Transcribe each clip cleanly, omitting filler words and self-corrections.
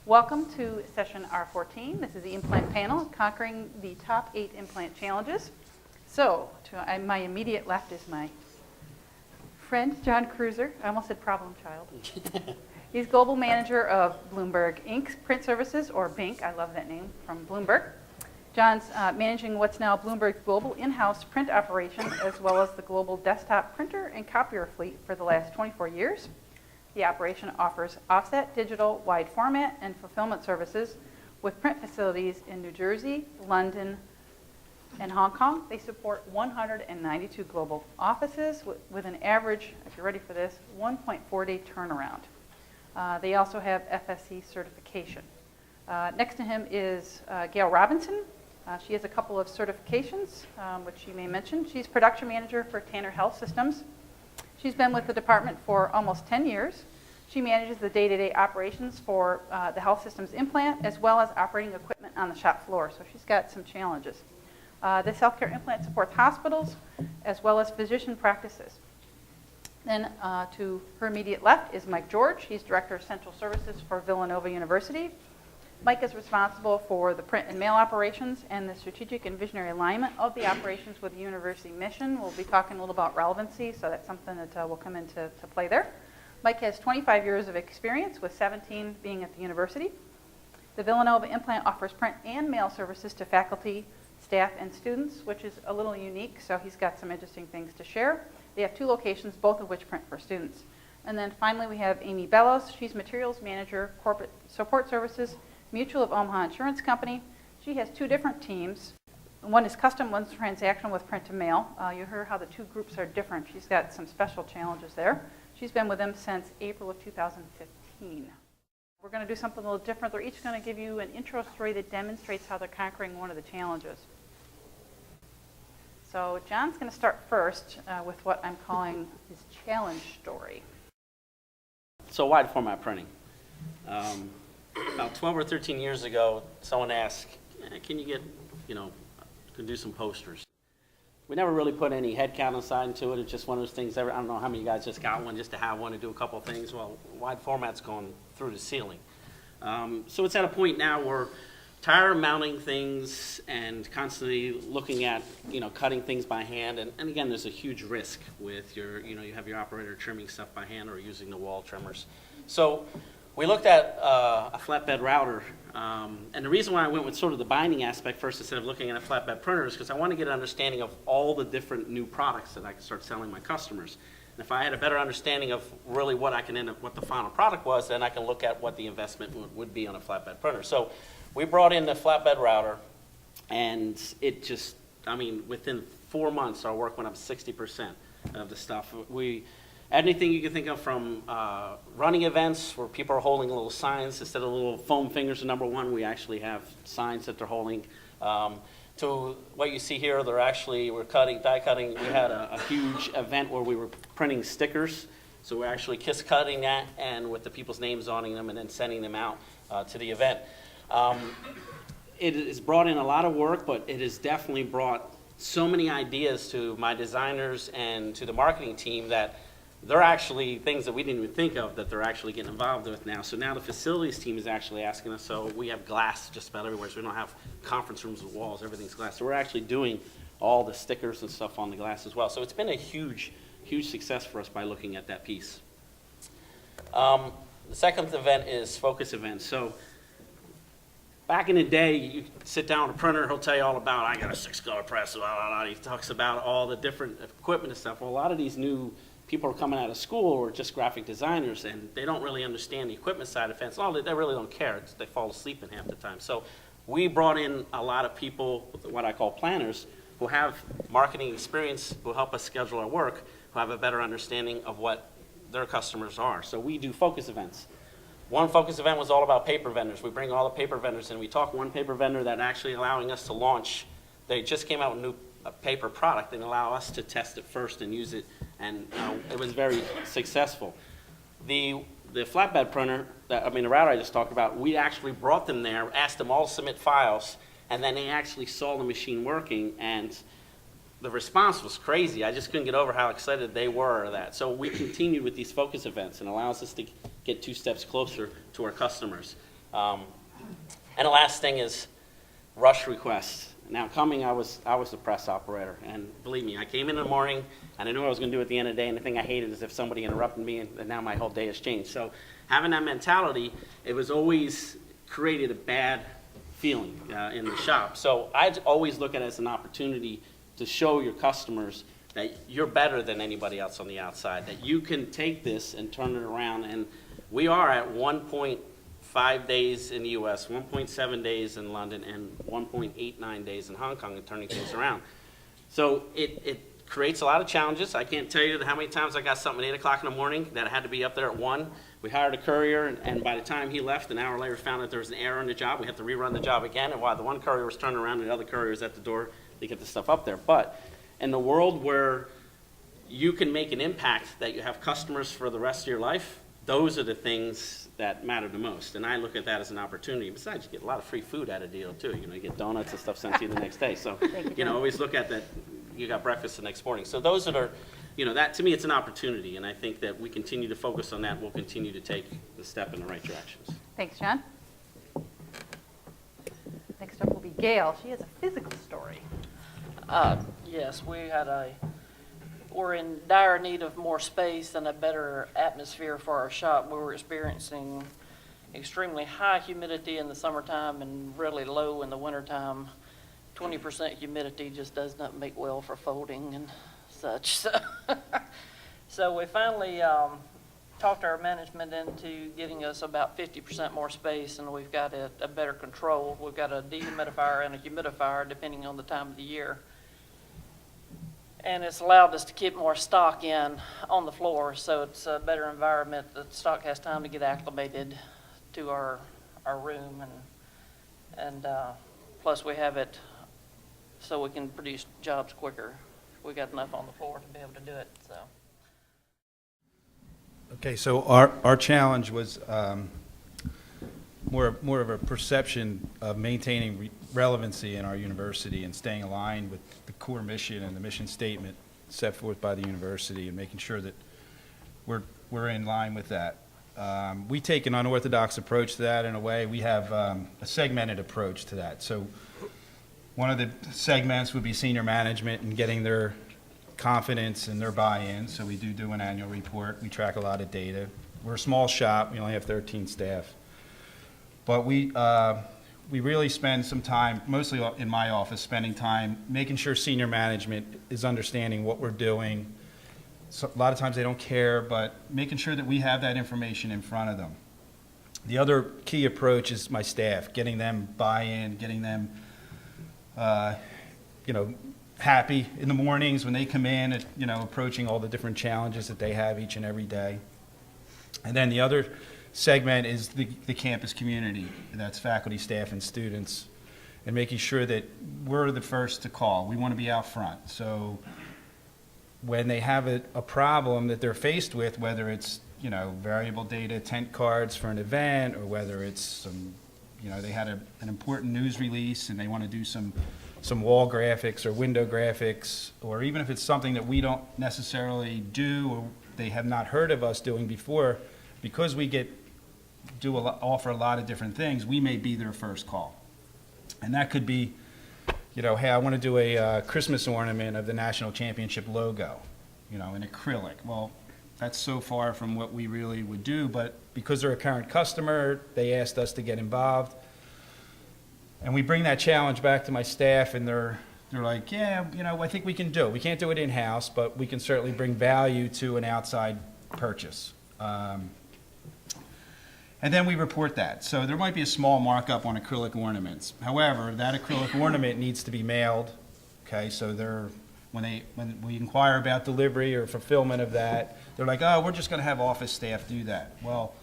Welcome to session R14. This is the implant panel, conquering the top 8 implant challenges. So, to my immediate left is my friend, John Cruiser. I almost said problem child. He's global manager of Bloomberg Inc. Print Services, or BINC. I love that name, from Bloomberg. John's managing what's now Bloomberg's global in-house print operation, as well as the global desktop printer and copier fleet for the last 24 years. The operation offers offset, digital, wide format, and fulfillment services with print facilities in New Jersey, London, and Hong Kong. They support 192 global offices with an average, if you're ready for this, 1.4-day turnaround. They also have FSC certification. Next to him is Gail Robinson. She has a couple of certifications, which she may mention. She's production manager for Tanner Health Systems. She's been with the department for almost 10 years. She manages the day-to-day operations for the health systems implant, as well as operating equipment on the shop floor. So she's got some challenges. This healthcare implant supports hospitals, as well as physician practices. Then to her immediate left is Mike George. He's Director of Central Services for Villanova University. Mike is responsible for the print and mail operations and the strategic and visionary alignment of the operations with the university mission. We'll be talking a little about relevancy, so that's something that will come into play there. Mike has 25 years of experience, with 17 being at the university. The Villanova implant offers print and mail services to faculty, staff, and students, which is a little unique, so he's got some interesting things to share. They have 2 locations, both of which print for students. And then finally we have Amy Bellows. She's materials manager, corporate support services, Mutual of Omaha Insurance Company. She has 2 different teams. One is custom, one's transactional with print to mail. You heard how the 2 groups are different. She's got some special challenges there. She's been with them since April of 2015. We're going to do something a little different. They're each going to give you an intro story that demonstrates how they're conquering one of the challenges. So John's going to start first with what I'm calling his challenge story. So wide format printing. About 12 or 13 years ago, someone asked, can you do some posters? We never really put any head count aside into it. It's just one of those things, I don't know how many of you guys just got one just to have one to do a couple of things. Well, wide format's going through the ceiling. So it's at a point now where tired of mounting things and constantly looking at, cutting things by hand. And again, there's a huge risk with you have your operator trimming stuff by hand or using the wall trimmers. So we looked at a flatbed router, and the reason why I went with sort of the binding aspect first instead of looking at a flatbed printer is because I want to get an understanding of all the different new products that I can start selling my customers. And if I had a better understanding of really what the final product was, then I can look at what the investment would be on a flatbed printer. So we brought in the flatbed router, and it just, within 4 months, our work went up 60% of the stuff. Anything you can think of, from running events where people are holding little signs instead of little foam fingers to number 1, we actually have signs that they're holding. To what you see here, we're die cutting. We had a huge event where we were printing stickers. So we're actually kiss cutting that, and with the people's names on them, and then sending them out to the event. It has brought in a lot of work, but it has definitely brought so many ideas to my designers and to the marketing team that they're actually things that we didn't even think of that they're actually getting involved with now. So now the facilities team is actually asking us, so we have glass just about everywhere, so we don't have conference rooms with walls, everything's glass. So we're actually doing all the stickers and stuff on the glass as well. So it's been a huge, huge success for us by looking at that piece. The second event is focus events. So back in the day, you sit down with a printer, he'll tell you all about, I got a 6-color press, blah, blah, blah. He talks about all the different equipment and stuff. Well, a lot of these new people are coming out of school or just graphic designers, and they don't really understand the equipment side of fence. They really don't care. They fall asleep in half the time. So we brought in a lot of people, what I call planners, who have marketing experience, who help us schedule our work, who have a better understanding of what their customers are. So we do focus events. One focus event was all about paper vendors. We bring all the paper vendors in. We talk one paper vendor that actually allowing us to launch. They just came out with a new paper product and allow us to test it first and use it, and it was very successful. The flatbed printer, the router I just talked about, we actually brought them there, asked them all to submit files, and then they actually saw the machine working, and the response was crazy. I just couldn't get over how excited they were of that. So we continued with these focus events, and allows us to get 2 steps closer to our customers. And the last thing is rush requests. Now coming, I was the press operator, and believe me, I came in the morning, and I knew what I was going to do at the end of the day, and the thing I hated is if somebody interrupted me, and now my whole day has changed. So having that mentality, it was always created a bad feeling in the shop. So I always look at it as an opportunity to show your customers that you're better than anybody else on the outside, that you can take this and turn it around. And we are at 1.5 days in the U.S., 1.7 days in London, and 1.89 days in Hong Kong in turning things around. So it creates a lot of challenges. I can't tell you how many times I got something at 8 o'clock in the morning that I had to be up there at 1. We hired a courier, and by the time he left, an hour later, found that there was an error in the job. We had to rerun the job again, and while the one courier was turning around, the other courier was at the door to get the stuff up there. But in the world where you can make an impact, that you have customers for the rest of your life, those are the things that matter the most. And I look at that as an opportunity. Besides, you get a lot of free food out of the deal, too. You know, you get donuts and stuff sent to you the next day. So, you know, always look at that. You got breakfast the next morning. So those are, you know, that to me, it's an opportunity. And I think that we continue to focus on that. We'll continue to take the step in the right directions. Thanks, John. Next up will be Gail. She has a physical story. Yes, we're in dire need of more space and a better atmosphere for our shop. We were experiencing extremely high humidity in the summertime and really low in the wintertime. 20% humidity just does not make well for folding and such. So we finally talked our management into giving us about 50% more space, and we've got a better control. We've got a dehumidifier and a humidifier depending on the time of the year. And it's allowed us to keep more stock in on the floor, so it's a better environment. The stock has time to get acclimated to our room, and plus we have it so we can produce jobs quicker. We got enough on the floor to be able to do it. So. Okay, so our challenge was more of a perception of maintaining relevancy in our university and staying aligned with the core mission and the mission statement set forth by the university, and making sure that we're in line with that. We take an unorthodox approach to that in a way. We have a segmented approach to that. So one of the segments would be senior management and getting their confidence and their buy-in. So we do an annual report. We track a lot of data. We're a small shop. We only have 13 staff. But we really spend some time, mostly in my office, spending time making sure senior management is understanding what we're doing. So a lot of times they don't care, but making sure that we have that information in front of them. The other key approach is my staff, getting them buy-in, getting them, happy in the mornings when they come in, approaching all the different challenges that they have each and every day. And then the other segment is the campus community. That's faculty, staff, and students, and making sure that we're the first to call. We want to be out front. So when they have a problem that they're faced with, whether it's variable data tent cards for an event, or whether it's some, they had an important news release and they want to do some wall graphics or window graphics, or even if it's something that we don't necessarily do or they have not heard of us doing before, because we offer a lot of different things, we may be their first call. And that could be, hey, I want to do a Christmas ornament of the national championship logo, in acrylic. Well, that's so far from what we really would do, but because they're a current customer, they asked us to get involved. And we bring that challenge back to my staff, and they're like, yeah, I think we can do it. We can't do it in-house, but we can certainly bring value to an outside purchase. And then we report that. So there might be a small markup on acrylic ornaments. However, that acrylic ornament needs to be mailed. Okay, so when we inquire about delivery or fulfillment of that, they're like, oh, we're just going to have office staff do that. Well,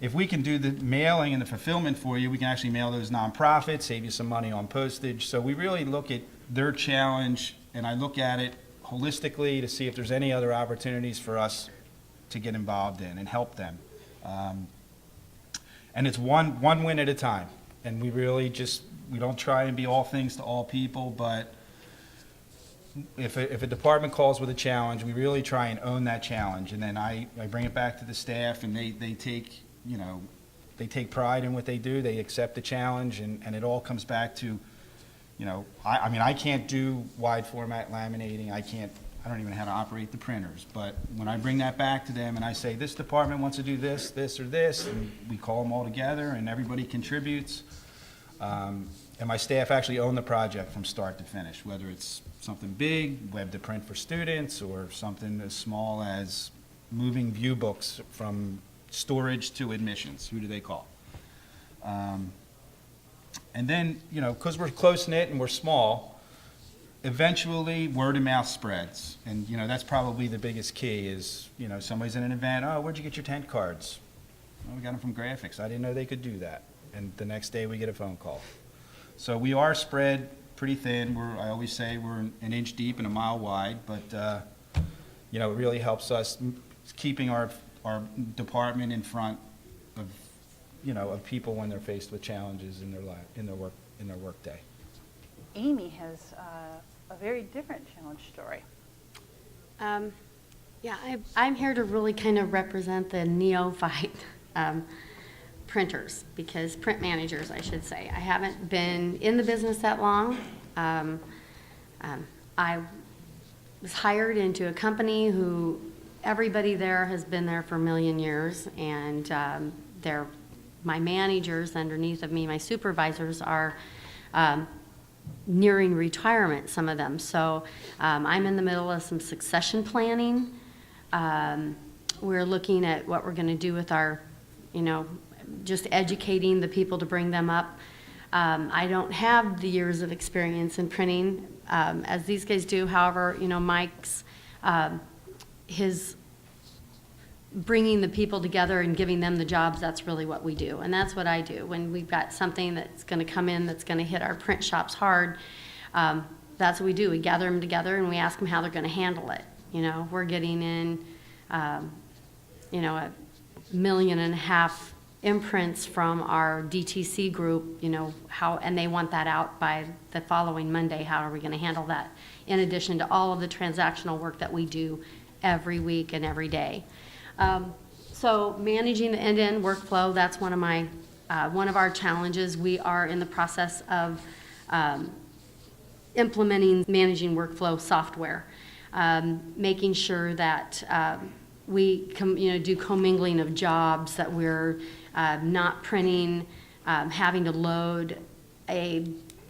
if we can do the mailing and the fulfillment for you, we can actually mail those nonprofits, save you some money on postage. So we really look at their challenge, and I look at it holistically to see if there's any other opportunities for us to get involved in and help them. And it's one win at a time. And we really we don't try and be all things to all people, but if a department calls with a challenge, we really try and own that challenge. And then I bring it back to the staff, and they take, they take pride in what they do, they accept the challenge, and it all comes back to, I mean, I can't do wide format laminating, I don't even know how to operate the printers, but when I bring that back to them and I say, this department wants to do this, this, or this, and we call them all together and everybody contributes, and my staff actually own the project from start to finish, whether it's something big, web to print for students, or something as small as moving view books from storage to admissions. Who do they call? And then, because we're close-knit and we're small, eventually word of mouth spreads. And, that's probably the biggest key is, somebody's in an event, oh, where'd you get your tent cards? Oh, we got them from graphics. I didn't know they could do that. And the next day we get a phone call. So we are spread pretty thin. I always say we're an inch deep and a mile wide, but, it really helps us keeping our department in front of, of people when they're faced with challenges in their life, in their work day. Amy has a very different challenge story. I'm here to really kind of represent the neophyte printers, print managers, I should say. I haven't been in the business that long. I was hired into a company who everybody there has been there for a million years, and my managers underneath of me, my supervisors, are nearing retirement, some of them. So I'm in the middle of some succession planning. We're looking at what we're going to do with our, just educating the people to bring them up. I don't have the years of experience in printing as these guys do. However, Mike's, his bringing the people together and giving them the jobs, that's really what we do. And that's what I do. When we've got something that's going to come in that's going to hit our print shops hard, that's what we do. We gather them together and we ask them how they're going to handle it. We're getting in, 1.5 million imprints from our DTC group, and they want that out by the following Monday. How are we going to handle that? In addition to all of the transactional work that we do every week and every day. So managing the end-to-end workflow, that's one of our challenges. We are in the process of implementing managing workflow software, making sure that we do commingling of jobs, that we're not printing, having to load a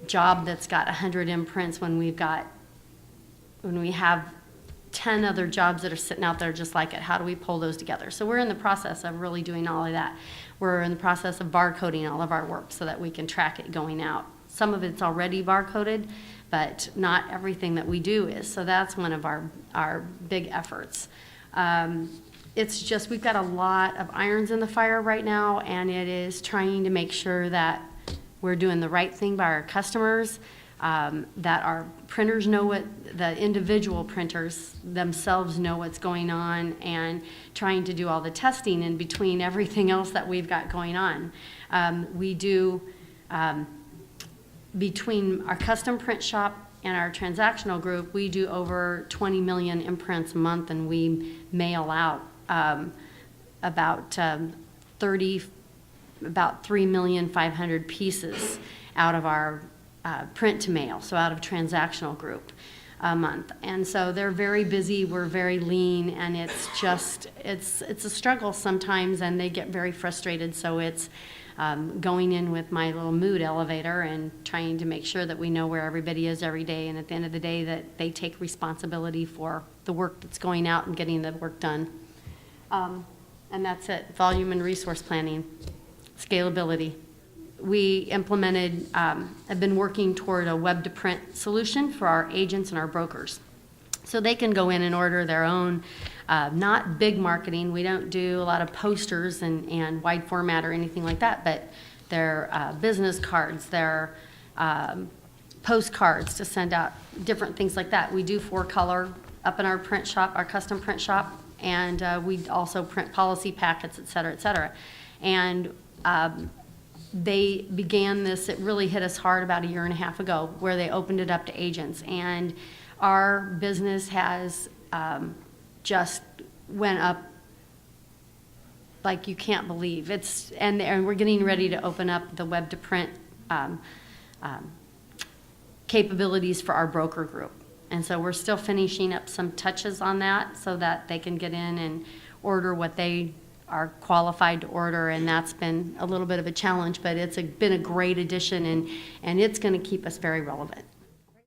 job that's got 100 imprints when we have 10 other jobs that are sitting out there just like it. How do we pull those together? So we're in the process of really doing all of that. We're in the process of barcoding all of our work so that we can track it going out. Some of it's already barcoded, but not everything that we do is. So that's one of our big efforts. It's just we've got a lot of irons in the fire right now, and it is trying to make sure that we're doing the right thing by our customers, that our printers know what, the individual printers themselves know what's going on, and trying to do all the testing in between everything else that we've got going on. We do, between our custom print shop and our transactional group, we do over 20 million imprints a month, and we mail out about 3,500,000 pieces out of our print to mail, so out of transactional group a month. And so they're very busy, we're very lean, and it's a struggle sometimes, and they get very frustrated. So it's going in with my little mood elevator and trying to make sure that we know where everybody is every day, and at the end of the day that they take responsibility for the work that's going out and getting the work done. And that's it. Volume and resource planning, scalability. We implemented, have been working toward a web-to-print solution for our agents and our brokers. So they can go in and order their own, not big marketing. We don't do a lot of posters and wide format or anything like that, but their business cards, their postcards to send out, different things like that. We do 4-color up in our print shop, our custom print shop, and we also print policy packets, et cetera, et cetera. And they began this, it really hit us hard about 1.5 years ago, where they opened it up to agents. And our business has just went up like you can't believe. And we're getting ready to open up the web to print capabilities for our broker group. And so we're still finishing up some touches on that so that they can get in and order what they are qualified to order, and that's been a little bit of a challenge, but it's been a great addition, and it's going to keep us very relevant.